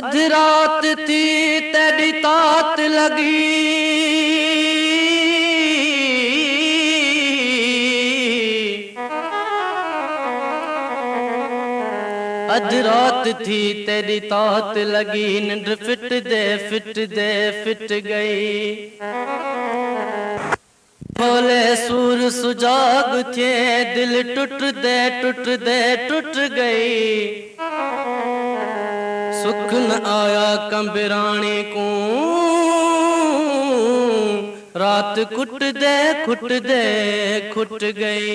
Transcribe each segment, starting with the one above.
अध रात थी तेरी तात लगी, अध रात थी तेरी तात लगी, नींद फिट गई। बोले सूर सुजाग थे, दिल टूट गई। सुख न आया कंबरानी को, रात खुट गई।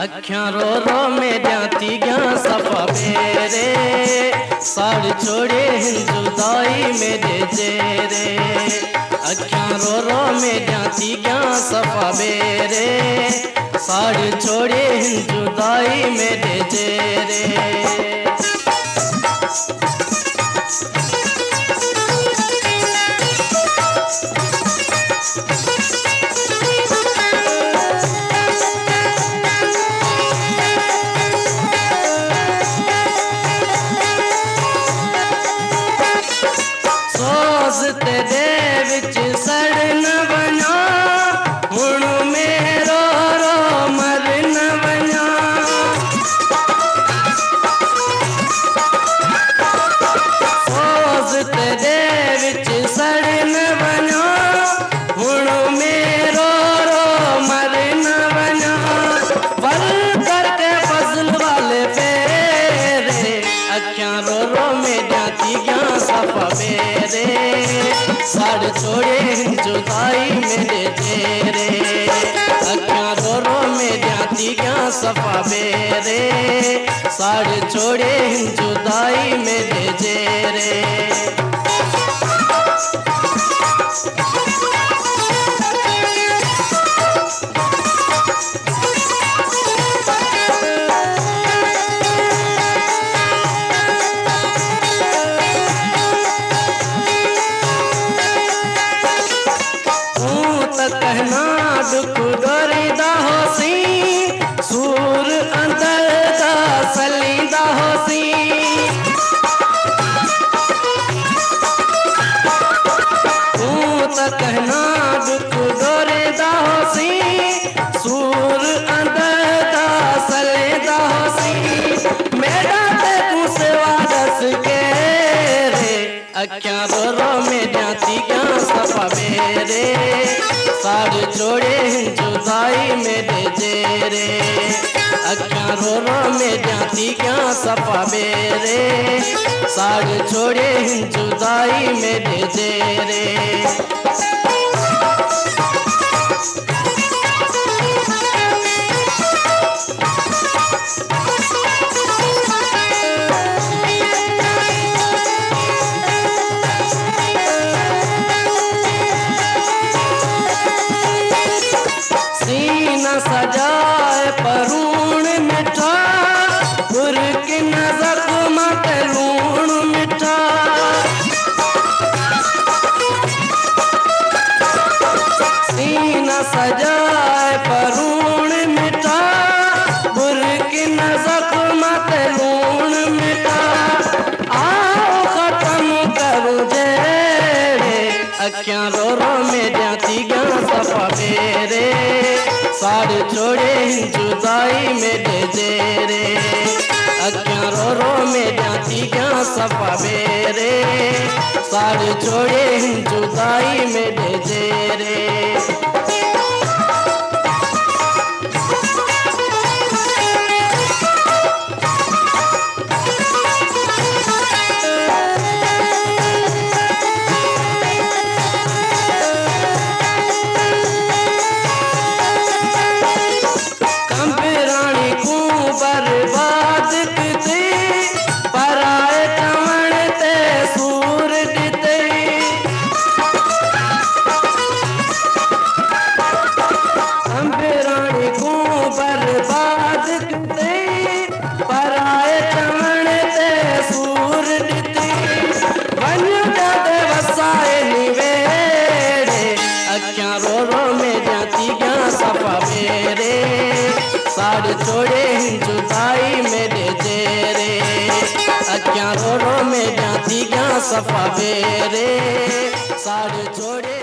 अख्यां रो रो में जाती गया सफा मेरे, साड़ छोड़े जुदाई मेरे जेरे। अख्यां रो रो में जाती गया सफा मेरे, साड़ छोड़े जुदाई मेरे जेरे। तेरे विच सड़ न बना, हुण मेरो रो मर न बना। सोज तेरे विच सड़ न बना, हुण मेरो रो मर न बना। पल करके फजल वाले फेरे, अख्यां रो रो में जाती गया सफा मेरे, साड़ छोड़े जुदाई मेरे तेरे। अख्यां रो रो में जाती गया सफा मेरे, साड़ छोड़े जुदाई मेरे जेरे। कहना दुख गोरीदा होसी, सूर अंदर दा सलीदा होसी। तू तो कहना दुख गोरीदा होसी, सूर अंदर दा सलीदा होसी। मेरा ते तू सेवा दस के रे, अख्यां रो रो में जाती गया सफा मेरे, साड़ छोड़े जुदाई मेरे जेरे। अख्यां रो रो में जाती क्या सफा मेरे, साड़ छोड़े जुदाई मेरे जेरे। सजाए परून मिठा, गुर की नजर मत लूण मिठा। सीना सजाए परून मिठा, गुर की नजर मत लूण मिठा। आओ खत्म करूं जेरे, अख्यां रो रो में जाती गया सफा मेरे, साड़ छोड़े जुदाई मेरे जेरे। अख्यां रो रो में जाती गया सफा मेरे, साड़ छोड़े जुदाई मेरे जेरे। बर्बाद किते पराए टमण ते सूर किते। अंबरानी को बर्बाद किते पराए टमण ते सूर किते। वन दे वसाए निवेड़े, अख्यां रो रो में जाती गया सफा मेरे, साड़ छोड़े जुदाई मेरे रो रो में जाती क्या सफा बेरे साड़ छोड़े